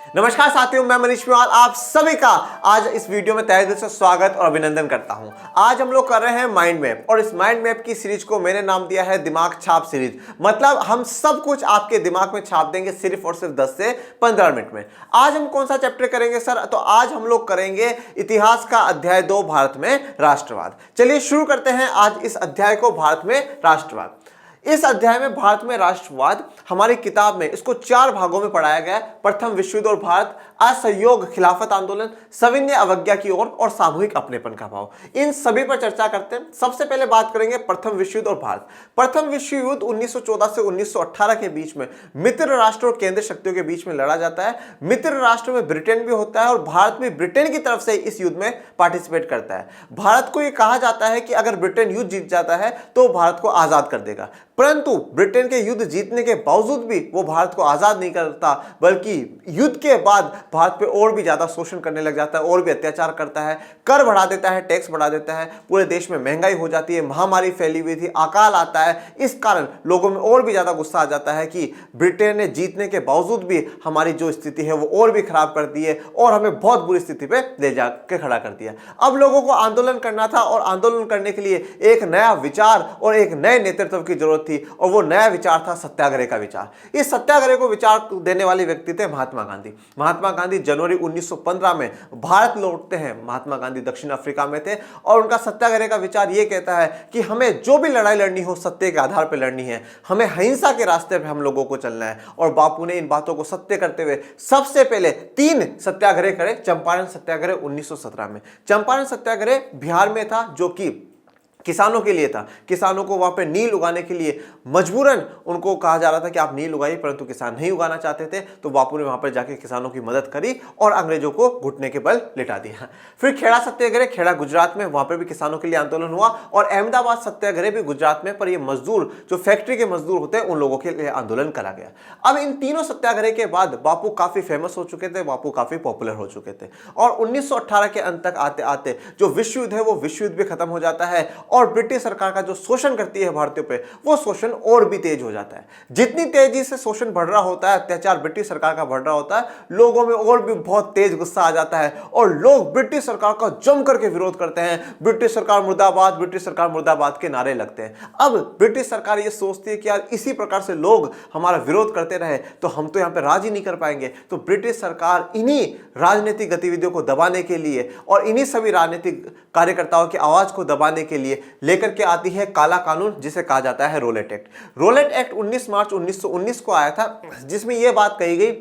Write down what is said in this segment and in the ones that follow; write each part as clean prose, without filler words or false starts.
नमस्कार साथियों, मैं मनीष मेवाल आप सभी का आज इस वीडियो में तहे दिल से स्वागत और अभिनंदन करता हूं। आज हम लोग कर रहे हैं माइंड मैप और इस माइंड मैप की सीरीज को मैंने नाम दिया है दिमाग छाप सीरीज। मतलब हम सब कुछ आपके दिमाग में छाप देंगे सिर्फ और सिर्फ 10 से 15 मिनट में। आज हम कौन सा चैप्टर करेंगे सर? तो आज हम लोग करेंगे इतिहास का अध्याय 2 भारत में राष्ट्रवाद। चलिए शुरू करते हैं आज इस अध्याय को, भारत में राष्ट्रवाद। इस अध्याय में भारत में राष्ट्रवाद हमारी किताब में इसको 4 भागों में पढ़ाया गया है। प्रथम विश्व युद्ध और भारत, असहयोग खिलाफत आंदोलन, सविनय अवज्ञा की ओर और सामूहिक अपनेपन का भाव। इन सभी पर चर्चा करते हैं। सबसे पहले बात करेंगे प्रथम विश्व युद्ध और भारत। प्रथम विश्व युद्ध 1914 से 1918 के बीच में मित्र राष्ट्र और केंद्र शक्तियों के बीच में लड़ा जाता है। मित्र राष्ट्र में ब्रिटेन भी होता है और भारत भी ब्रिटेन की तरफ से इस युद्ध में पार्टिसिपेट करता है। भारत को यह कहा जाता है कि अगर ब्रिटेन युद्ध जीत जाता है तो भारत को आजाद कर देगा, परंतु ब्रिटेन के युद्ध जीतने के बावजूद भी वो भारत को आजाद नहीं करता, बल्कि युद्ध के बाद भारत पे और भी ज्यादा शोषण करने लग जाता है, और भी अत्याचार करता है, कर बढ़ा देता है, टैक्स बढ़ा देता है। पूरे देश में महंगाई हो जाती है, महामारी फैली हुई थी, अकाल आता है। इस कारण लोगों में और भी ज्यादा गुस्सा आ जाता है कि ब्रिटेन ने जीतने के बावजूद भी हमारी जो स्थिति है वो और भी खराब कर दी है और हमें बहुत बुरी स्थिति पे ले जाकर खड़ा कर दिया। अब लोगों को आंदोलन करना था और आंदोलन करने के लिए एक नया विचार और एक नए नेतृत्व की जरूरत थी और वो नया विचार था सत्याग्रह का विचार। इस सत्याग्रह को विचार देने वाले व्यक्ति थे महात्मा गांधी। महात्मा गांधी जनवरी 1915 में भारत लौटते हैं। महात्मा गांधी दक्षिण अफ्रीका में थे और उनका सत्याग्रह का विचार ये कहता है कि हमें जो भी लड़ाई लड़नी हो सत्य के आधार पर लड़नी है, हमें अहिंसा के रास्ते पर हम लोगों को चलना है। और बापू ने इन बातों को सत्य करते हुए सबसे पहले 3 सत्याग्रह करे। चंपारण सत्याग्रह 1917 में। चंपारण सत्याग्रह बिहार में था, जो कि किसानों के लिए था। किसानों को वहां पे नील उगाने के लिए मजबूरन उनको कहा जा रहा था कि आप नील उगाइए, परंतु किसान नहीं उगाना चाहते थे। तो बापू ने वहां पर जाके किसानों की मदद करी और अंग्रेजों को घुटने के बल लिटा दिया। फिर खेड़ा सत्याग्रह, खेड़ा गुजरात में, वहां पर भी किसानों के लिए आंदोलन हुआ। और अहमदाबाद सत्याग्रह भी गुजरात में, पर ये मजदूर जो फैक्ट्री के मजदूर होते हैं उन लोगों के लिए आंदोलन करा गया। अब इन तीनों सत्याग्रह के बाद बापू काफी फेमस हो चुके थे, बापू काफी पॉपुलर हो चुके थे। और 1918 के अंत तक आते आते जो विश्व युद्ध है वो विश्व युद्ध भी खत्म हो जाता है और ब्रिटिश सरकार का जो शोषण करती है भारतीयों पे, वो शोषण और भी तेज हो जाता है। जितनी तेजी से शोषण बढ़ रहा होता है, अत्याचार ब्रिटिश सरकार का बढ़ रहा होता है, लोगों में और भी बहुत तेज गुस्सा आ जाता है और लोग ब्रिटिश सरकार का जम करके विरोध करते हैं। ब्रिटिश सरकार मुर्दाबाद, ब्रिटिश सरकार मुर्दाबाद के नारे लगते हैं। अब ब्रिटिश सरकार ये सोचती है कि यार इसी प्रकार से लोग हमारा विरोध करते रहे तो हम तो यहां पे राज ही नहीं कर पाएंगे। तो ब्रिटिश सरकार इन्हीं राजनीतिक गतिविधियों को दबाने के लिए और इन्हीं सभी राजनीतिक कार्यकर्ताओं की आवाज को दबाने के लिए लेकर के आती है काला कानून, जिसे कहा जाता है रोलेट एक्ट। रोलेट एक्ट 19 मार्च 1919 को आया था, जिसमें यह बात कही गई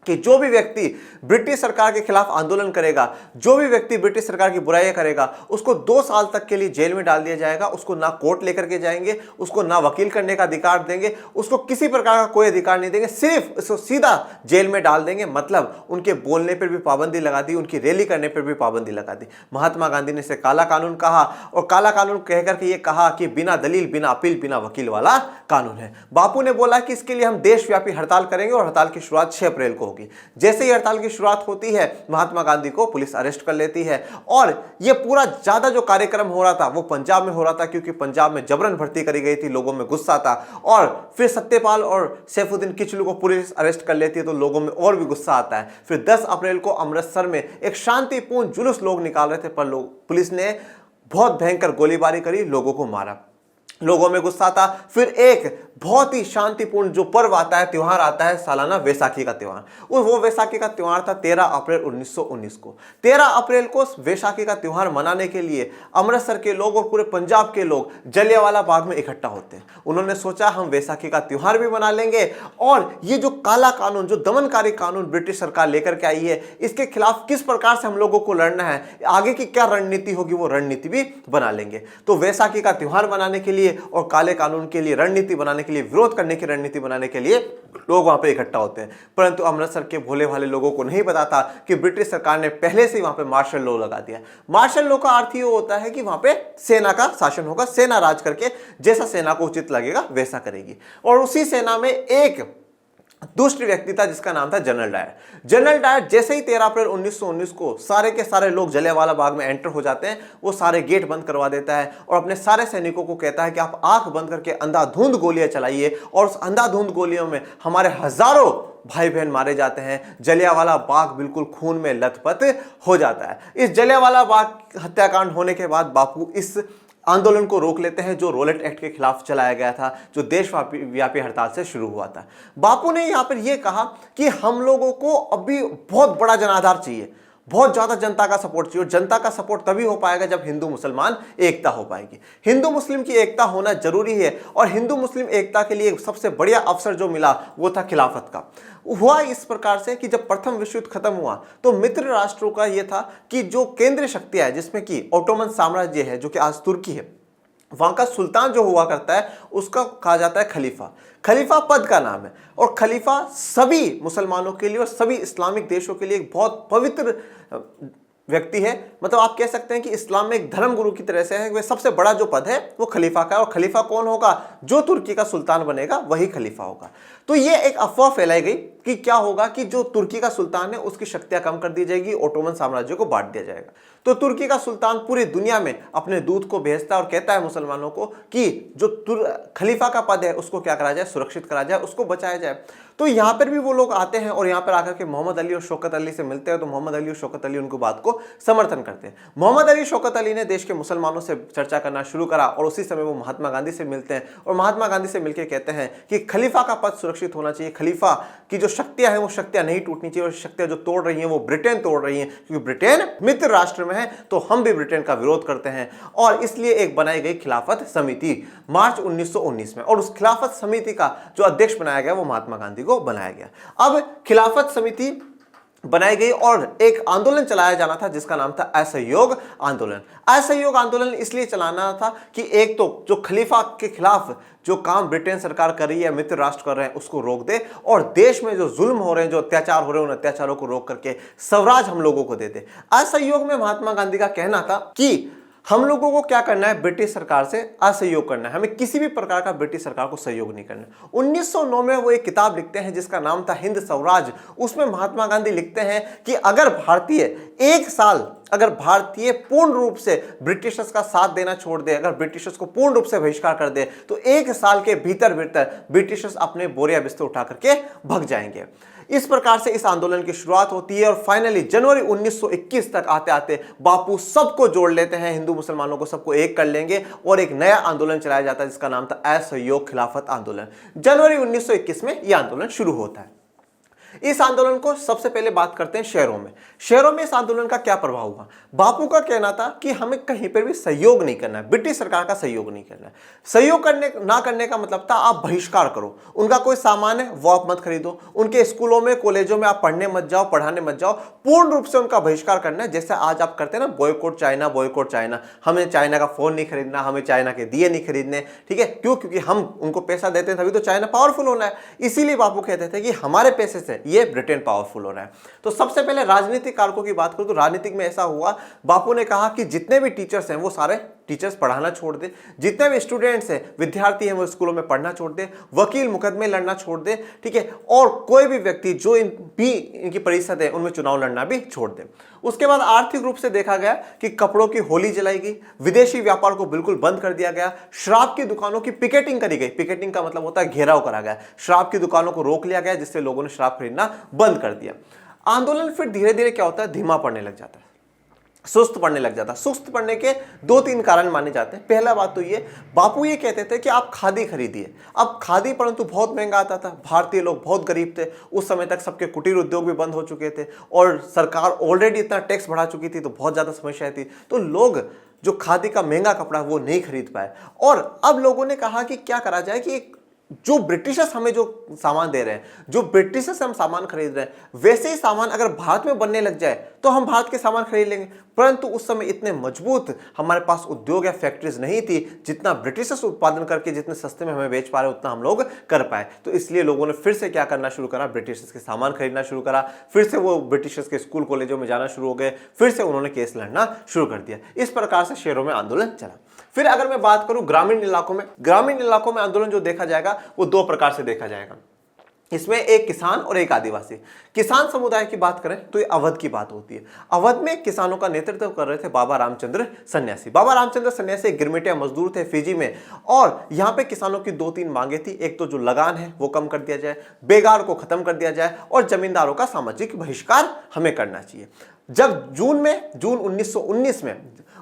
कि जो भी व्यक्ति ब्रिटिश सरकार के खिलाफ आंदोलन करेगा, जो भी व्यक्ति ब्रिटिश सरकार की बुराइयां करेगा, उसको 2 साल तक के लिए जेल में डाल दिया जाएगा। उसको ना कोर्ट लेकर के जाएंगे, उसको ना वकील करने का अधिकार देंगे, उसको किसी प्रकार का कोई अधिकार नहीं देंगे, सिर्फ उसको सीधा जेल में डाल देंगे। मतलब उनके बोलने पर भी पाबंदी लगा दी, उनकी रैली करने पर भी पाबंदी लगा दी। महात्मा गांधी ने इसे काला कानून कहा और काला कानून कहकर के ये कहा कि बिना दलील, बिना अपील, बिना वकील वाला कानून है। बापू ने बोला कि इसके लिए हम देशव्यापी हड़ताल करेंगे और हड़ताल की शुरुआत 6 अप्रैल को। जैसे ही हड़ताल की शुरुआत होती है, महात्मा गांधी को पुलिस अरेस्ट कर लेती है और यह पूरा ज्यादा जो कार्यक्रम हो रहा था वो पंजाब में हो रहा था, क्योंकि पंजाब में जबरन भर्ती करी गई थी। लोगों में गुस्सा था और फिर सत्यपाल और सैफुद्दीन किचलू को पुलिस अरेस्ट कर लेती है तो लोगों में और भी गुस्सा आता है। फिर 10 अप्रैल को अमृतसर में एक शांतिपूर्ण जुलूस लोग निकाल रहे थे, पर पुलिस ने बहुत भयंकर गोलीबारी करी, लोगों को मारा। लोगों में गुस्सा था। फिर एक बहुत ही शांतिपूर्ण जो पर्व आता है, त्योहार आता है, सालाना वैसाखी का त्योहार। वो वैसाखी का त्योहार था 13 अप्रैल 1919 को। 13 अप्रैल को वैसाखी का त्योहार मनाने के लिए अमृतसर के लोग और पूरे पंजाब के लोग जलियांवाला बाग में इकट्ठा होते हैं। उन्होंने सोचा हम वैसाखी का त्योहार भी मना लेंगे और ये जो काला कानून, जो दमनकारी कानून ब्रिटिश सरकार लेकर के आई है, इसके खिलाफ किस प्रकार से हम लोगों को लड़ना है, आगे की क्या रणनीति होगी, वो रणनीति भी बना लेंगे। तो वैसाखी का त्योहार मनाने के लिए और काले कानून के लिए रणनीति बनाने के लिए, विरोध करने की रणनीति बनाने के लिए लोग वहां पे इकट्ठा होते हैं। परंतु अमृतसर के भोले भाले लोगों को नहीं पता था कि ब्रिटिश सरकार ने पहले से ही वहां पे मार्शल लॉ लगा दिया। मार्शल लॉ का अर्थ ये होता है कि वहां पे सेना का शासन होगा, सेना राज करके जैसा सेना को उचित लगेगा वैसा करेगी। और उसी सेना में एक दुष्ट व्यक्ति था जिसका नाम था जनरल डायर। जनरल डायर जैसे ही 13 अप्रैल 1919 को सारे के सारे लोग जलियांवाला बाग में एंटर हो जाते हैं, वो सारे गेट बंद करवा देता है और अपने सारे सैनिकों को कहता है कि आप आंख बंद करके अंधाधुंध गोलियां चलाइए और उस अंधाधुंध गोलियों में हमारे हजारों भाई बहन मारे जाते हैं, जलियांवाला बाग बिल्कुल खून में लथपथ हो जाता है। इस जलियांवाला बाग हत्याकांड होने के बाद बापू इस आंदोलन को रोक लेते हैं जो रॉलेट एक्ट के खिलाफ चलाया गया था, जो देशव्यापी हड़ताल से शुरू हुआ था। बापू ने यहां पर यह कहा कि हम लोगों को अभी बहुत बड़ा जनाधार चाहिए, बहुत ज्यादा जनता का सपोर्ट चाहिए, और जनता का सपोर्ट तभी हो पाएगा जब हिंदू मुसलमान एकता हो पाएगी। हिंदू मुस्लिम की एकता होना जरूरी है, और हिंदू मुस्लिम एकता के लिए सबसे बढ़िया अवसर जो मिला वो था खिलाफत का। हुआ इस प्रकार से कि जब प्रथम विश्व युद्ध खत्म हुआ तो मित्र राष्ट्रों का यह था कि जो केंद्रीय शक्तियां है, जिसमें कि ओटोमन साम्राज्य है जो कि आज तुर्की है, वहां का सुल्तान जो हुआ करता है उसका कहा जाता है खलीफा। खलीफा पद का नाम है, और खलीफा सभी मुसलमानों के लिए और सभी इस्लामिक देशों के लिए एक बहुत पवित्र व्यक्ति है। मतलब आप कह सकते हैं कि इस्लाम में एक धर्म गुरु की तरह से है। वह सबसे बड़ा जो पद है वो खलीफा का है, और खलीफा कौन होगा? जो तुर्की का सुल्तान बनेगा वही खलीफा होगा। तो ये एक अफवाह फैलाई गई कि क्या होगा कि जो तुर्की का सुल्तान है उसकी शक्तियां कम कर दी जाएगी, ओटोमन साम्राज्य को बांट दिया जाएगा। तो तुर्की का सुल्तान पूरी दुनिया में अपने दूत को भेजता है और कहता है मुसलमानों को कि जो खलीफा का पद है उसको क्या करा जाए, सुरक्षित करा जाए, उसको बचाया जाए। तो यहां पर भी वो लोग आते हैं और यहां पर आकर के मोहम्मद अली और शौकत अली से मिलते हैं। तो मोहम्मद अली और शौकत अली उनको बात को समर्थन करते हैं। मोहम्मद अली शौकत अली ने देश के मुसलमानों से चर्चा करना शुरू करा, और उसी समय वो महात्मा गांधी से मिलते हैं, और महात्मा गांधी से मिलकर कहते हैं कि खलीफा का पद सुरक्षित होना चाहिए, खलीफा की जो शक्तियां हैं वो शक्तियां नहीं टूटनी चाहिए, और शक्तियां जो तोड़ रही हैं वो ब्रिटेन तोड़ रही हैं, क्योंकि ब्रिटेन मित्र राष्ट्र में है, तो हम भी ब्रिटेन का विरोध करते हैं। और इसलिए एक बनाई गई खिलाफत समिति मार्च 1919 में, और उस खिलाफत समिति का जो अध्यक्ष बनाया गया वो महात्मा गांधी को बनाया गया। अब खिलाफत समिति बनाई गई और एक आंदोलन चलाया जाना था जिसका नाम था असहयोग आंदोलन। असहयोग आंदोलन इसलिए चलाना था कि एक तो जो खलीफा के खिलाफ जो काम ब्रिटेन सरकार कर रही है, मित्र राष्ट्र कर रहे हैं, उसको रोक दे, और देश में जो जुल्म हो रहे हैं, जो अत्याचार हो रहे हैं, उन अत्याचारों को रोक करके स्वराज हम लोगों को दे दे। असहयोग में महात्मा गांधी का कहना था कि हम लोगों को क्या करना है, ब्रिटिश सरकार से असहयोग करना है, हमें किसी भी प्रकार का ब्रिटिश सरकार को सहयोग नहीं करना। 1909 में वो एक किताब लिखते हैं जिसका नाम था हिंद स्वराज। उसमें महात्मा गांधी लिखते हैं कि अगर भारतीय पूर्ण रूप से ब्रिटिशर्स का साथ देना छोड़ दे, अगर ब्रिटिशर्स को पूर्ण रूप से बहिष्कार कर दे, तो 1 साल के भीतर ब्रिटिशर्स अपने बोरिया बिस्तर उठा करके भग जाएंगे। इस प्रकार से इस आंदोलन की शुरुआत होती है, और फाइनली जनवरी 1921 तक आते आते बापू सबको जोड़ लेते हैं, हिंदू मुसलमानों को सबको एक कर लेंगे, और एक नया आंदोलन चलाया जाता है जिसका नाम था असहयोग खिलाफत आंदोलन। जनवरी 1921 में यह आंदोलन शुरू होता है। इस आंदोलन को सबसे पहले बात करते हैं शहरों में इस आंदोलन का क्या प्रभाव हुआ। बापू का कहना था कि हमें कहीं पर भी सहयोग नहीं करना है, ब्रिटिश सरकार का सहयोग नहीं करना है। सहयोग ना करने का मतलब था आप बहिष्कार करो, उनका कोई सामान है वो आप मत खरीदो, उनके स्कूलों में कॉलेजों में आप पढ़ने मत जाओ, पढ़ाने मत जाओ, पूर्ण रूप से उनका बहिष्कार करना है। जैसे आज आप करते हैं ना, बॉयकॉट चाइना, हमें चाइना का फोन नहीं खरीदना, हमें चाइना के दिए नहीं खरीदने, ठीक है, क्यों? क्योंकि हम उनको पैसा देते हैं, तभी तो चाइना पावरफुल होना है। इसीलिए बापू कहते थे कि हमारे पैसे से ये ब्रिटेन पावरफुल हो रहा है। तो सबसे पहले राजनीतिक कारकों की बात करूं तो राजनीतिक में ऐसा हुआ, बापू ने कहा कि जितने भी टीचर्स हैं वो सारे टीचर्स पढ़ाना छोड़ दे, जितने भी स्टूडेंट्स हैं, विद्यार्थी हैं, वो स्कूलों में पढ़ना छोड़ दे, वकील मुकदमे लड़ना छोड़ दे, ठीक है, और कोई भी व्यक्ति जो इनकी परिषद है उनमें चुनाव लड़ना भी छोड़ दे। उसके बाद आर्थिक रूप से देखा गया कि कपड़ों की होली जलाई गई, विदेशी व्यापार को बिल्कुल बंद कर दिया गया, शराब की दुकानों की पिकेटिंग करी गई। पिकेटिंग का मतलब होता है घेराव करा गया, शराब की दुकानों को रोक लिया गया, जिससे लोगों ने शराब खरीदना बंद कर दिया। आंदोलन फिर धीरे धीरे क्या होता है, धीमा पड़ने लग जाता है, सुस्त पड़ने लग जाता। सुस्त पड़ने के 2-3 कारण माने जाते हैं। पहला बात तो ये, बापू ये कहते थे कि आप खादी खरीदिए। अब खादी परंतु बहुत महंगा आता था, भारतीय लोग बहुत गरीब थे, उस समय तक सबके कुटीर उद्योग भी बंद हो चुके थे, और सरकार ऑलरेडी इतना टैक्स बढ़ा चुकी थी, तो बहुत ज्यादा समस्या थी। तो लोग जो खादी का महंगा कपड़ा वो नहीं खरीद पाए, और अब लोगों ने कहा कि क्या करा जाए कि जो ब्रिटिशर्स हमें जो सामान दे रहे हैं, जो ब्रिटिशर्स हम सामान खरीद रहे हैं, वैसे ही सामान अगर भारत में बनने लग जाए तो हम भारत के सामान खरीद लेंगे। परंतु उस समय इतने मजबूत हमारे पास उद्योग या फैक्ट्रीज नहीं थी जितना ब्रिटिशर्स उत्पादन करके जितने सस्ते में हमें बेच पा रहे उतना हम लोग कर पाए। तो इसलिए लोगों ने फिर से क्या करना शुरू करा, ब्रिटिशर्स के सामान खरीदना शुरू करा, फिर से वो ब्रिटिशर्स के स्कूल कॉलेजों में जाना शुरू हो गए, फिर से उन्होंने केस लड़ना शुरू कर दिया। इस प्रकार से शहरों में आंदोलन चला। फिर अगर मैं बात करूं ग्रामीण इलाकों में आंदोलन जो देखा जाएगा वो 2 प्रकार से देखा जाएगा। इसमें एक किसान और एक आदिवासी। किसान समुदाय की बात करें तो ये अवध की बात होती है। अवध में किसानों का नेतृत्व कर रहे थे बाबा रामचंद्र सन्यासी। बाबा रामचंद्र सन्यासी गिरमिटिया मजदूर थे फिजी में, और यहां पे किसानों की दो तीन मांगे थी। एक तो जो लगान है वो कम कर दिया जाए, बेगार को खत्म कर दिया जाए, और जमींदारों का सामाजिक बहिष्कार हमें करना चाहिए। जब जून 1919 में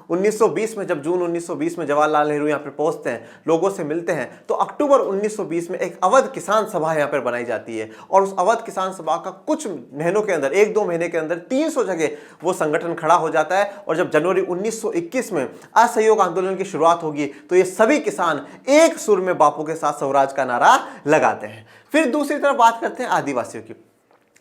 1920 में जब जून 1920 में जवाहरलाल नेहरू यहाँ पर पहुंचते हैं, लोगों से मिलते हैं, तो अक्टूबर 1920 में एक अवध किसान सभा यहाँ पर बनाई जाती है। और उस अवध किसान सभा का कुछ महीनों के अंदर, 1-2 महीने के अंदर 300 जगह वो संगठन खड़ा हो जाता है। और जब जनवरी 1921 में असहयोग आंदोलन की शुरुआत होगी, तो ये सभी किसान एक सुर में बापू के साथ स्वराज का नारा लगाते हैं। फिर दूसरी तरफ बात करते हैं आदिवासियों की।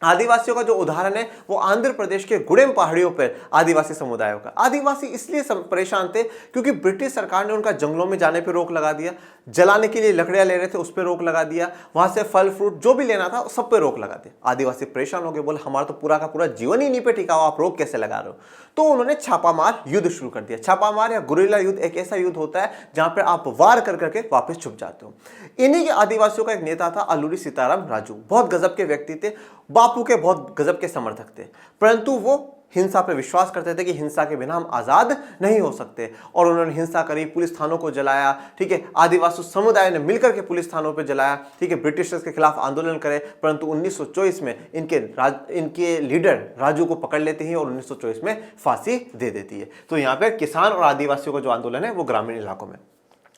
आदिवासियों का जो उदाहरण है वो आंध्र प्रदेश के गुडेम पहाड़ियों पर आदिवासी समुदायों का। आदिवासी इसलिए परेशान थे क्योंकि ब्रिटिश सरकार ने उनका जंगलों में जाने पर रोक लगा दिया, जलाने के लिए लकड़ियां ले रहे थे उस पर रोक लगा दिया, वहां से फल फ्रूट जो भी लेना था सब पे रोक लगा दिया। आदिवासी परेशान हो गए, बोले हमारा तो पूरा का पूरा जीवन ही नहीं पे टिका हुआ, आप रोक कैसे लगा रहे हो। तो उन्होंने छापामार युद्ध शुरू कर दिया। छापामार या गुरिल्ला युद्ध एक ऐसा युद्ध होता है जहां पर आप वार कर करके वापस छुप जाते हो। इन्हीं के आदिवासियों का एक नेता था अलूरी सीताराम राजू। बहुत गजब के व्यक्ति थे, बापू के बहुत गजब के समर्थक थे, परंतु वो हिंसा पर विश्वास करते थे कि हिंसा के बिना हम आजाद नहीं हो सकते। और उन्होंने हिंसा करी, पुलिस थानों को जलाया, ठीक है, आदिवासी समुदाय ने मिलकर के पुलिस थानों पर जलाया, ठीक है, ब्रिटिशर्स के खिलाफ आंदोलन करे। परंतु 1924 में इनके लीडर राजू को पकड़ लेते हैं और 1924 में फांसी दे देती है। तो यहाँ पे किसान और आदिवासियों का जो आंदोलन है वो ग्रामीण इलाकों में।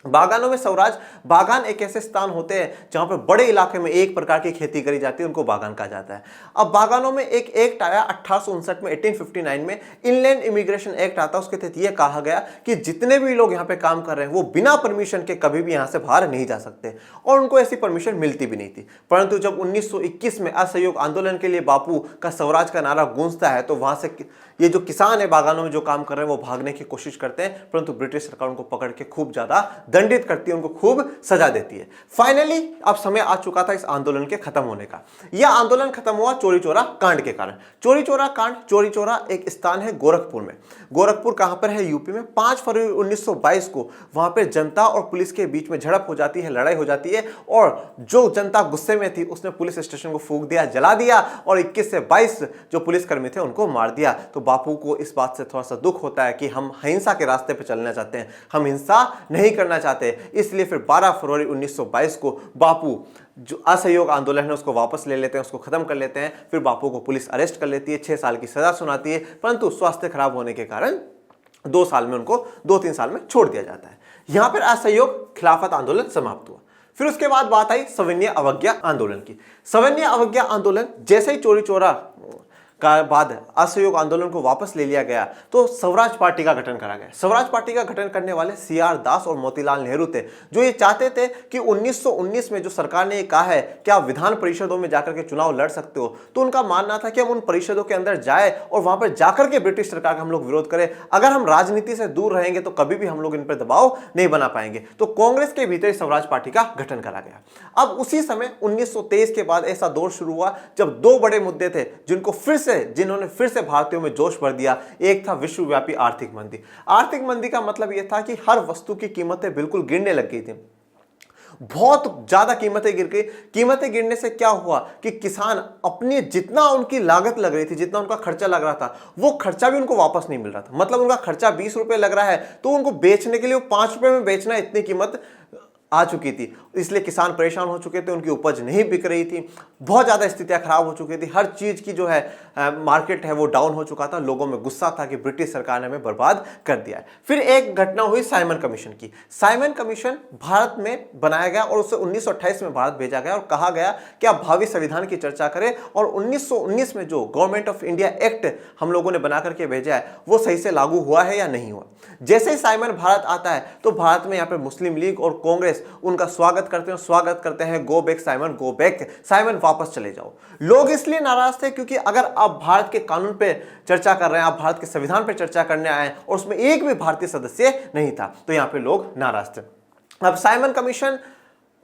बागानों में स्वराज। बागान एक ऐसे स्थान होते हैं जहां पर बड़े इलाके में एक प्रकार की खेती करी जाती है, उनको बागान कहा जाता है। अब बागानों में एक एक्ट आया 1859 में, 1859 में इनलैंड इमिग्रेशन एक्ट आता है। उसके तहत यह कहा गया कि जितने भी लोग यहाँ पे काम कर रहे हैं वो बिना परमिशन के कभी भी यहाँ से बाहर नहीं जा सकते, और उनको ऐसी परमिशन मिलती भी नहीं थी। परंतु जब 1921 में असहयोग आंदोलन के लिए बापू का स्वराज का नारा गूंजता है, तो वहां से ये जो किसान है बागानों में जो काम कर रहे हैं वो भागने की कोशिश करते हैं, परंतु ब्रिटिश सरकार उनको पकड़ के खूब ज्यादा दंडित करती है, उनको खूब सजा देती है। फाइनली अब समय आ चुका था इस आंदोलन के खत्म होने का। यह आंदोलन खत्म हुआ चोरी चोरा कांड के कारण। चोरी चोरा कांड, चोरी चोरा एक स्थान है गोरखपुर में। गोरखपुर कहां पर है? यूपी में। 5 फरवरी 1922 को वहां पर जनता और पुलिस के बीच में झड़प हो जाती है, लड़ाई हो जाती है, और जो जनता गुस्से में थी उसने पुलिस स्टेशन को फूंक दिया, जला दिया, और 21 से 22 जो पुलिसकर्मी थे उनको मार दिया। तो बापू को इस बात से थोड़ा सा दुख होता है कि हम अहिंसा के रास्ते पर चलना चाहते हैं, हम हिंसा नहीं करना चाहते। इसलिए फिर 12 फरवरी 1922 को बापू जो असहयोग आंदोलन है उसको वापस ले लेते हैं, उसको खत्म कर लेते हैं। फिर बापू को पुलिस अरेस्ट कर लेती है, 6 साल की सजा सुनाती है, परंतु स्वास्थ्य खराब होने के कारण 2 साल में उनको 2-3 साल में छोड़ दिया जाता है। यहां पर असहयोग खिलाफत आंदोलन समाप्त हुआ। फिर उसके बाद बात आई सविनय अवज्ञा आंदोलन की। सविनय अवज्ञा आंदोलन जैसे ही चोरी चोरा का बाद असहयोग आंदोलन को वापस ले लिया गया, तो स्वराज पार्टी का गठन करा गया। स्वराज पार्टी का गठन करने वाले CR दास और मोतीलाल नेहरू थे, जो ये चाहते थे कि 1919 में जो सरकार ने ये कहा है कि आप विधान परिषदों में जाकर के चुनाव लड़ सकते हो, तो उनका मानना था कि हम उन परिषदों के अंदर जाए और वहां पर जाकर के ब्रिटिश सरकार का हम लोग विरोध करें। अगर हम राजनीति से दूर रहेंगे तो कभी भी हम लोग इन पर दबाव नहीं बना पाएंगे। तो कांग्रेस के भीतर स्वराज पार्टी का गठन करा गया। अब उसी समय 1923 के बाद ऐसा दौर शुरू हुआ जब 2 बड़े मुद्दे थे जिन्होंने फिर से भारतीयों में जोश भर दिया। एक था विश्वव्यापी आर्थिक मंदी। आर्थिक मंदी का मतलब यह था कि हर वस्तु की कीमतें बिल्कुल गिरने लग गई थी, बहुत ज्यादा कीमतें गिर गई। कीमतें गिरने से क्या हुआ कि किसान अपनी जितना उनकी लागत लग रही थी, जितना उनका खर्चा लग रहा था, वो खर्चा भी उनको वापस नहीं मिल रहा था। मतलब उनका खर्चा 20 रुपए लग रहा है, तो उनको बेचने के लिए 5 रुपए में बेचना, इतनी कीमत आ चुकी थी। इसलिए किसान परेशान हो चुके थे, उनकी उपज नहीं बिक रही थी, बहुत ज़्यादा स्थितियां खराब हो चुकी थी, हर चीज़ की जो है मार्केट है वो डाउन हो चुका था। लोगों में गुस्सा था कि ब्रिटिश सरकार ने हमें बर्बाद कर दिया है। फिर एक घटना हुई साइमन कमीशन की। साइमन कमीशन भारत में बनाया गया और उसे 1928 में भारत भेजा गया और कहा गया कि आप भावी संविधान की चर्चा करें, और 1919 में जो गवर्नमेंट ऑफ इंडिया एक्ट हम लोगों ने बना करके भेजा है वो सही से लागू हुआ है या नहीं हुआ। जैसे ही साइमन भारत आता है तो भारत में यहाँ पे मुस्लिम लीग और कांग्रेस उनका स्वागत करते हैं, go back Simon, go back Simon, वापस चले जाओ। लोग इसलिए नाराज थे क्योंकि अगर आप भारत के कानून पे चर्चा कर रहे हैं, आप भारत के संविधान पे चर्चा करने आए और उसमें एक भी भारतीय सदस्य नहीं था, तो यहां पे लोग नाराज थे। अब साइमन कमीशन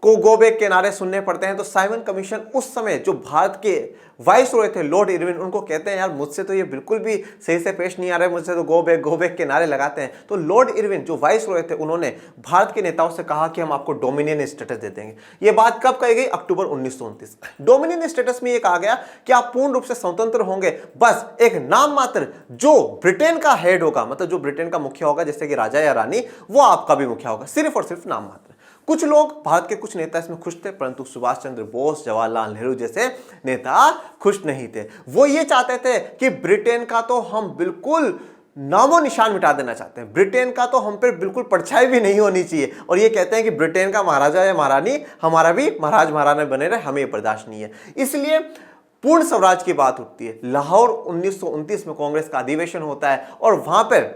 को गो बैक के नारे सुनने पड़ते हैं। तो साइमन कमीशन उस समय जो भारत के वाइसरॉय थे लॉर्ड इरविन, उनको कहते हैं यार मुझसे तो ये बिल्कुल भी सही से पेश नहीं आ रहा है, मुझसे तो गो बैक के नारे लगाते हैं। तो लॉर्ड इरविन जो वाइसरॉय थे उन्होंने भारत के नेताओं से कहा कि हम आपको डोमिनियन स्टेटस दे देंगे। ये बात कब कही गई? अक्टूबर 1929। डोमिनियन स्टेटस में ये कहा गया कि आप पूर्ण रूप से स्वतंत्र होंगे, बस एक नाम मात्र जो ब्रिटेन का हेड होगा, मतलब जो ब्रिटेन का मुखिया होगा जैसे कि राजा या रानी, वो आपका भी मुखिया होगा, सिर्फ और सिर्फ नाम मात्र। कुछ लोग, भारत के कुछ नेता इसमें खुश थे, परंतु सुभाष चंद्र बोस, जवाहरलाल नेहरू जैसे नेता खुश नहीं थे। वो ये चाहते थे कि ब्रिटेन का तो हम बिल्कुल नामो निशान मिटा देना चाहते हैं, ब्रिटेन का तो हम पे बिल्कुल परछाई भी नहीं होनी चाहिए। और ये कहते हैं कि ब्रिटेन का महाराजा या महारानी हमारा भी महाराज महारानी बने रहे, हमें बर्दाश्त नहीं है। इसलिए पूर्ण स्वराज की बात उठती है। लाहौर 1929 में कांग्रेस का अधिवेशन होता है और वहां पर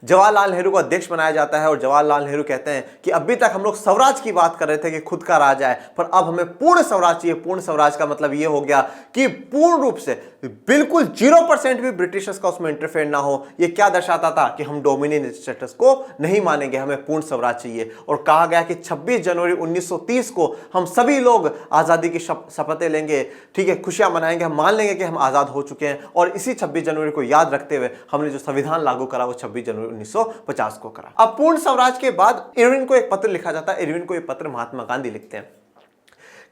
जवाहरलाल नेहरू को अध्यक्ष बनाया जाता है। और जवाहरलाल नेहरू कहते हैं कि अभी तक हम लोग स्वराज की बात कर रहे थे कि खुद का राज है, पर अब हमें पूर्ण स्वराज चाहिए। पूर्ण स्वराज का मतलब यह हो गया कि पूर्ण रूप से बिल्कुल 0% भी ब्रिटिशर्स का उसमें इंटरफेयर ना हो। यह क्या दर्शाता था कि हम डोमिनियन स्टेटस को नहीं मानेंगे, हमें पूर्ण स्वराज चाहिए। और कहा गया कि 26 जनवरी 1930 को हम सभी लोग आजादी की शपथें लेंगे, ठीक है, खुशियां मनाएंगे, हम मान लेंगे कि हम आजाद हो चुके हैं। और इसी 26 जनवरी को याद रखते हुए हमने जो संविधान लागू करा वो 26 जनवरी 1950 को करा। अब पूर्ण स्वराज के बाद इरविन को एक पत्र लिखा जाता है। इरविन को एक पत्र महात्मा गांधी लिखते हैं,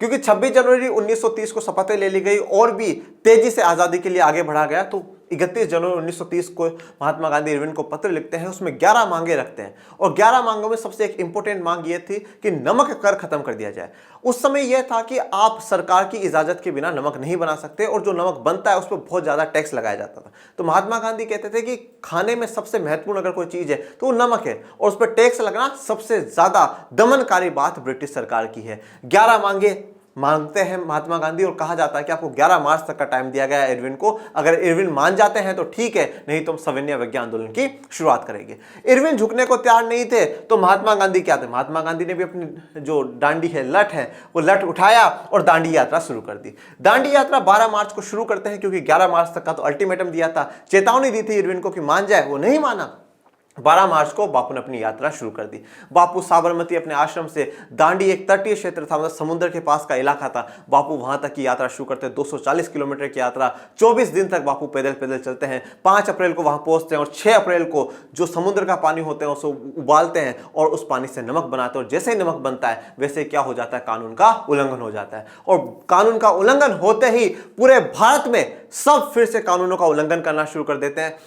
क्योंकि 26 जनवरी 1930 को शपथें ले ली गई और भी तेजी से आजादी के लिए आगे बढ़ा गया। तो 31 जनवरी 1930 को महात्मा गांधी इरविन को पत्र लिखते हैं, उसमें 11 मांगे रखते हैं। और 11 मांगों में सबसे एक इंपॉर्टेंट मांग यह थी कि नमक कर खत्म कर दिया जाए। उस समय यह था कि आप सरकार की इजाजत के बिना नमक नहीं बना सकते, और जो नमक बनता है उस पर बहुत ज्यादा टैक्स लगाया जाता था। तो महात्मा गांधी कहते थे कि खाने में सबसे महत्वपूर्ण अगर कोई चीज है तो वो नमक है, और उस पर टैक्स लगना सबसे ज्यादा दमनकारी बात ब्रिटिश सरकार की है। 11 मांगे मांगते हैं महात्मा गांधी, और कहा जाता है कि आपको 11 मार्च तक का टाइम दिया गया है इरविन को। अगर इरविन मान जाते हैं तो ठीक है, नहीं तो हम सविनय अवज्ञा आंदोलन की शुरुआत करेंगे। इरविन झुकने को तैयार नहीं थे, तो महात्मा गांधी क्या थे? महात्मा गांधी ने भी अपनी जो डांडी है, लठ है, वो लठ उठाया और दांडी यात्रा शुरू कर दी। दांडी यात्रा 12 मार्च को शुरू करते हैं, क्योंकि 11 मार्च तक का तो अल्टीमेटम दिया था, चेतावनी दी थी इरविन को कि मान जाए, वो नहीं माना। 12 मार्च को बापू ने अपनी यात्रा शुरू कर दी। बापू साबरमती अपने आश्रम से, दांडी एक तटीय क्षेत्र था, मतलब समुद्र के पास का इलाका था, बापू वहां तक की यात्रा शुरू करते हैं। 240 किलोमीटर की यात्रा, 24 दिन तक बापू पैदल पैदल चलते हैं। 5 अप्रैल को वहां पहुंचते हैं और 6 अप्रैल को जो समुद्र का पानी होते हैं उसको उबालते हैं और उस पानी से नमक बनाते हैं। और जैसे ही नमक बनता है वैसे क्या हो जाता है? कानून का उल्लंघन हो जाता है। और कानून का उल्लंघन होते ही पूरे भारत में सब फिर से कानूनों का उल्लंघन करना शुरू कर देते हैं।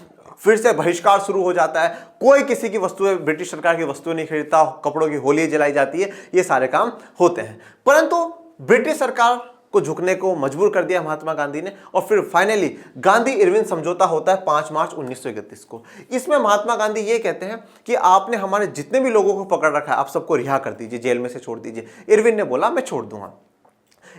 फिर से बहिष्कार शुरू हो जाता है, कोई किसी की वस्तुएं, ब्रिटिश सरकार की वस्तुएं नहीं खरीदता, कपड़ों की होली जलाई जाती है, ये सारे काम होते हैं। परंतु ब्रिटिश सरकार को झुकने को मजबूर कर दिया महात्मा गांधी ने, और फिर फाइनली गांधी इरविन समझौता होता है 5 मार्च 1931 को। इसमें महात्मा गांधी ये कहते हैं कि आपने हमारे जितने भी लोगों को पकड़ रखा है आप सबको रिहा कर दीजिए, जेल में से छोड़ दीजिए। इरविन ने बोला मैं छोड़ दूंगा।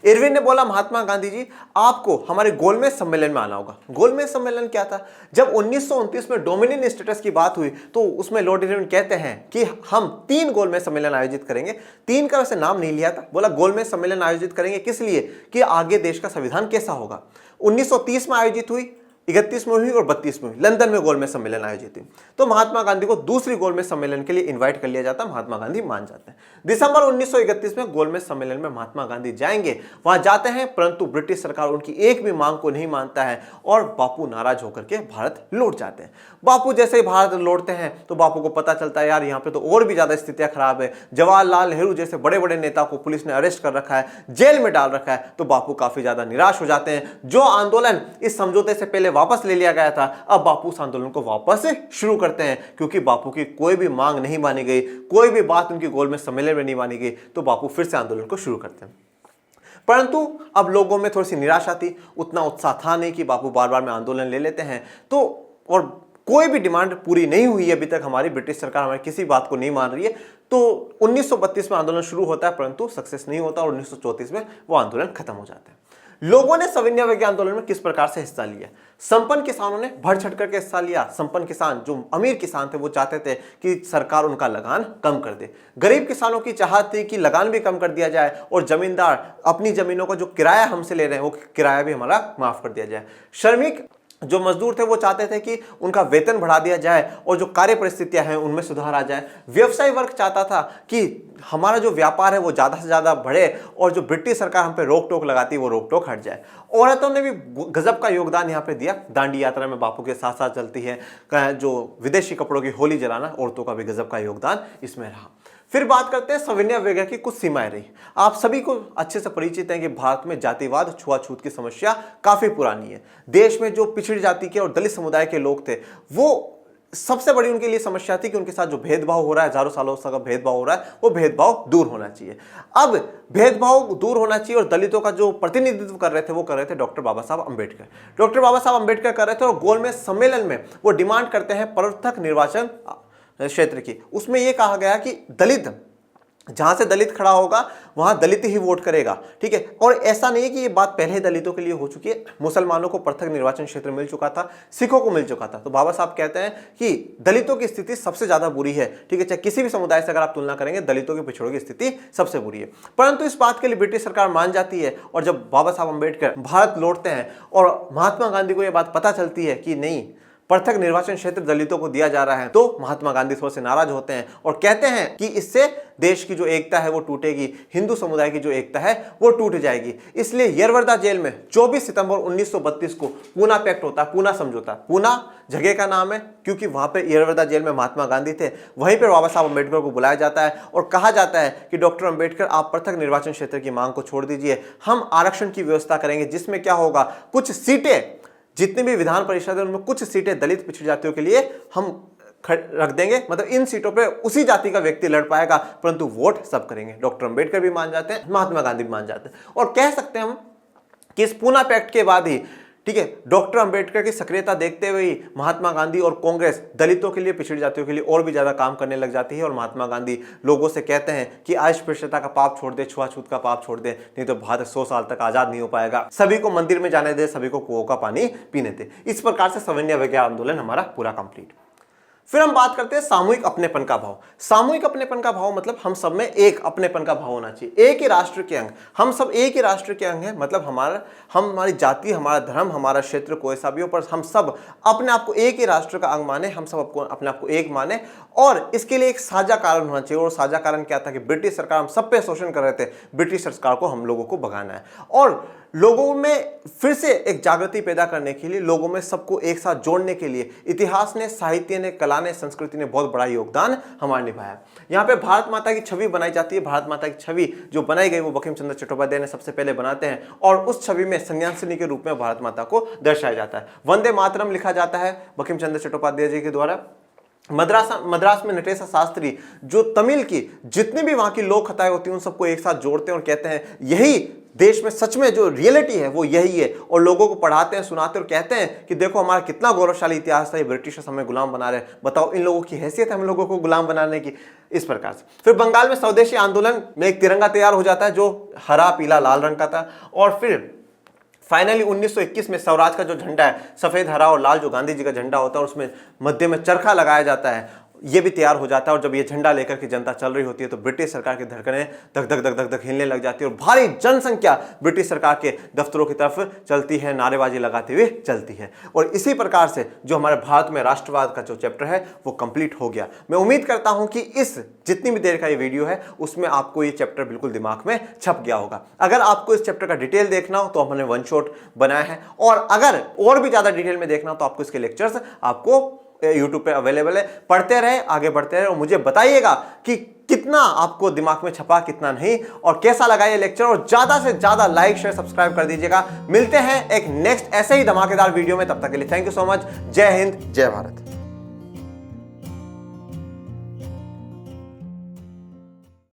इरविन ने बोला महात्मा गांधी जी आपको हमारे गोलमेज सम्मेलन में आना होगा। गोलमेज सम्मेलन क्या था? जब 1929 में डोमिनियन स्टेटस की बात हुई तो उसमें लॉर्ड इरविन कहते हैं कि हम 3 गोलमेज सम्मेलन आयोजित करेंगे। 3 का वैसे नाम नहीं लिया था, बोला गोलमेज सम्मेलन आयोजित करेंगे, किस लिए? कि आगे देश का संविधान कैसा होगा। 1930 में आयोजित हुई, 31 में हुई और 32 में हुई, लंदन में गोलमेज सम्मेलन आयोजित हुई। तो महात्मा गांधी को दूसरी गोलमेज सम्मेलन के लिए इनवाइट कर लिया जाता, महात्मा गांधी मान जाते हैं। दिसंबर 1931 में गोलमेज सम्मेलन में महात्मा गांधी जाएंगे, वहां जाते हैं, परंतु ब्रिटिश सरकार उनकी एक भी मांग को नहीं मानता है और बापू नाराज होकर के भारत लौट जाते हैं। बापू जैसे ही भारत लौटते हैं तो बापू को पता चलता है यार यहाँ पे तो और भी ज्यादा स्थितियां खराब है। जवाहरलाल नेहरू जैसे बड़े बड़े नेता को पुलिस ने अरेस्ट कर रखा है, जेल में डाल रखा है। तो बापू काफी ज्यादा निराश हो जाते हैं। जो आंदोलन इस समझौते से पहले वापस ले लिया गया था, अब बापू उस आंदोलन को वापस शुरू करते हैं, क्योंकि बापू की कोई भी मांग नहीं मानी गई, कोई भी बात उनकी गोलमेज सम्मेलन में नहीं मानी गई। तो बापू फिर से आंदोलन को शुरू करते हैं। परंतु अब लोगों में थोड़ी सी निराशा थी, उतना उत्साह था नहीं कि बापू बार बार में आंदोलन ले लेते हैं। तो और कोई भी डिमांड पूरी नहीं हुई है अभी तक, हमारी ब्रिटिश सरकार हमारी किसी बात को नहीं मान रही है। तो 1932 में आंदोलन शुरू होता है, परंतु सक्सेस नहीं होता और 1934 में वो आंदोलन खत्म हो जाता है। लोगों ने सविनय अवज्ञा आंदोलन में किस प्रकार से हिस्सा लिया? संपन्न किसानों ने बढ़ चढ़ करके हिस्सा लिया। संपन्न किसान, जो अमीर किसान थे, वो चाहते थे कि सरकार उनका लगान कम कर दे। गरीब किसानों की चाहत थी कि लगान भी कम कर दिया जाए और जमींदार अपनी जमीनों का जो किराया हमसे ले रहे हैं वो किराया भी हमारा माफ कर दिया जाए। श्रमिक जो मजदूर थे वो चाहते थे कि उनका वेतन बढ़ा दिया जाए और जो कार्य परिस्थितियां हैं उनमें सुधार आ जाए। व्यवसायी वर्ग चाहता था कि हमारा जो व्यापार है वो ज़्यादा से ज़्यादा बढ़े और जो ब्रिटिश सरकार हम पे रोक टोक लगाती है वो रोक टोक हट जाए। औरतों ने भी गजब का योगदान यहाँ पे दिया। दांडी यात्रा में बापू के साथ साथ चलती है, जो विदेशी कपड़ों की होली जलाना, औरतों का भी गजब का योगदान इसमें रहा। फिर बात करते हैं सविनय अवज्ञा की कुछ सीमाएं रही। आप सभी को अच्छे से परिचित हैं कि भारत में जातिवाद, छुआछूत की समस्या काफी पुरानी है। देश में जो पिछड़ी जाति के और दलित समुदाय के लोग थे वो सबसे बड़ी उनके लिए समस्या थी कि उनके साथ जो भेदभाव हो रहा है, हजारों सालों से भेदभाव हो रहा है, वो भेदभाव दूर होना चाहिए। अब भेदभाव दूर होना चाहिए और दलितों का जो प्रतिनिधित्व कर रहे थे वो कर रहे थे डॉक्टर बाबा साहब अम्बेडकर। डॉक्टर बाबा साहब अम्बेडकर कर रहे थे और गोलमेज सम्मेलन में वो डिमांड करते हैं पृथक निर्वाचन क्षेत्र की। उसमें यह कहा गया कि दलित, जहां से दलित खड़ा होगा वहां दलित ही वोट करेगा, ठीक है। और ऐसा नहीं है कि ये बात पहले ही दलितों के लिए हो चुकी है, मुसलमानों को पृथक निर्वाचन क्षेत्र मिल चुका था, सिखों को मिल चुका था। तो बाबा साहब कहते हैं कि दलितों की स्थिति सबसे ज्यादा बुरी है, ठीक है। चाहे किसी भी समुदाय से अगर आप तुलना करेंगे, दलितों के पिछड़ों की स्थिति सबसे बुरी है। परंतु इस बात के लिए ब्रिटिश सरकार मान जाती है और जब बाबा साहब अम्बेडकर भारत लौटते हैं और महात्मा गांधी को यह बात पता चलती है कि नहीं, पृथक निर्वाचन क्षेत्र दलितों को दिया जा रहा है, तो महात्मा गांधी थोड़े से नाराज होते हैं और कहते हैं कि इससे देश की जो एकता है वो टूटेगी, हिंदू समुदाय की जो एकता है वो टूट जाएगी। इसलिए यरवदा जेल में 24 सितंबर 1932 को पूना पैक्ट होता है, पूना समझौता। पूना जगह का नाम है क्योंकि वहां पे यरवदा जेल में महात्मा गांधी थे। वहीं पर बाबा साहब अम्बेडकर को बुलाया जाता है और कहा जाता है कि डॉक्टर अम्बेडकर आप पृथक निर्वाचन क्षेत्र की मांग को छोड़ दीजिए, हम आरक्षण की व्यवस्था करेंगे, जिसमें क्या होगा, कुछ सीटें, जितनी भी विधान परिषद है उनमें कुछ सीटें दलित पिछड़ी जातियों के लिए हम रख देंगे। मतलब इन सीटों पे उसी जाति का व्यक्ति लड़ पाएगा, परंतु वोट सब करेंगे। डॉक्टर अंबेडकर भी मान जाते हैं, महात्मा गांधी भी मान जाते हैं। और कह सकते हैं हम कि इस पूना पैक्ट के बाद ही, ठीक है, डॉक्टर अंबेडकर की सक्रियता देखते हुए महात्मा गांधी और कांग्रेस दलितों के लिए, पिछड़ी जातियों के लिए और भी ज्यादा काम करने लग जाती है। और महात्मा गांधी लोगों से कहते हैं कि अस्पृश्यता का पाप छोड़ दे, छुआछूत का पाप छोड़ दे, नहीं तो भारत 100 साल तक आजाद नहीं हो पाएगा। सभी को मंदिर में जाने दे, सभी को कुओं का पानी पीने दे। इस प्रकार से सविनय अवज्ञा आंदोलन हमारा पूरा कंप्लीट। फिर हम बात करते हैं सामूहिक अपनेपन का भाव। सामूहिक अपनेपन का भाव मतलब हम सब में एक अपनेपन का भाव होना चाहिए, एक ही राष्ट्र के अंग, हम सब एक ही राष्ट्र के अंग हैं। मतलब हमारी जाति, हमारा धर्म, हमारा क्षेत्र कोई सा भी हो, पर हम सब अपने आप को एक ही राष्ट्र का अंग माने, हम सब अपने आप को एक माने। और इसके लिए एक साझा कारण होना चाहिए। और साझा कारण क्या था कि ब्रिटिश सरकार हम सब पे शोषण कर रहे थे, ब्रिटिश सरकार को हम लोगों को भगाना है। और लोगों में फिर से एक जागृति पैदा करने के लिए, लोगों में सबको एक साथ जोड़ने के लिए इतिहास ने, साहित्य ने, कला ने, संस्कृति ने बहुत बड़ा योगदान हमारा निभाया। यहाँ पे भारत माता की छवि बनाई जाती है। भारत माता की छवि जो बनाई गई वो बंकिम चंद्र चट्टोपाध्याय ने सबसे पहले बनाते हैं और उस छवि में सन्यासिनी के रूप में भारत माता को दर्शाया जाता है। वंदे मातरम लिखा जाता है बंकिम चंद्र चट्टोपाध्याय जी के द्वारा। मद्रास में नटेश शास्त्री जो तमिल की जितनी भी वहां की लोक कथाएं होती हैं उन सबको एक साथ जोड़ते हैं और कहते हैं यही देश में सच में जो रियलिटी है वो यही है। और लोगों को पढ़ाते हैं, सुनाते हैं और कहते हैं कि देखो हमारा कितना गौरवशाली इतिहास था, ये ब्रिटिशर्स हमें गुलाम बना रहे हैं, बताओ इन लोगों की हैसियत है हम लोगों को गुलाम बनाने की। इस प्रकार से फिर बंगाल में स्वदेशी आंदोलन में एक तिरंगा तैयार हो जाता है जो हरा, पीला, लाल रंग का था। और फिर फाइनली 1921 में स्वराज का जो झंडा है, सफेद, हरा और लाल, जो गांधी जी का झंडा होता है, उसमें मध्य में चरखा लगाया जाता है, ये भी तैयार हो जाता है। और जब ये झंडा लेकर के जनता चल रही होती है तो ब्रिटिश सरकार की धड़कनें धक धक धक धक धक हिलने लग जाती है और भारी जनसंख्या ब्रिटिश सरकार के दफ्तरों की तरफ चलती है, नारेबाजी लगाते हुए चलती है। और इसी प्रकार से जो हमारे भारत में राष्ट्रवाद का जो चैप्टर है वो कंप्लीट हो गया। मैं उम्मीद करता हूं कि इस जितनी भी देर का ये वीडियो है उसमें आपको ये चैप्टर बिल्कुल दिमाग में छप गया होगा। अगर आपको इस चैप्टर का डिटेल देखना हो तो हमने वन शॉट बनाया है, और अगर और भी ज्यादा डिटेल में देखना हो तो आपको इसके लेक्चर्स आपको YouTube पे अवेलेबल है। पढ़ते रहे, आगे बढ़ते रहे और मुझे बताइएगा कि कितना आपको दिमाग में छपा, कितना नहीं, और कैसा लगा ये लेक्चर। और ज्यादा से ज्यादा लाइक, शेयर, सब्सक्राइब कर दीजिएगा। मिलते हैं एक नेक्स्ट ऐसे ही धमाकेदार वीडियो में, तब तक के लिए थैंक यू सो मच। जय हिंद, जय भारत।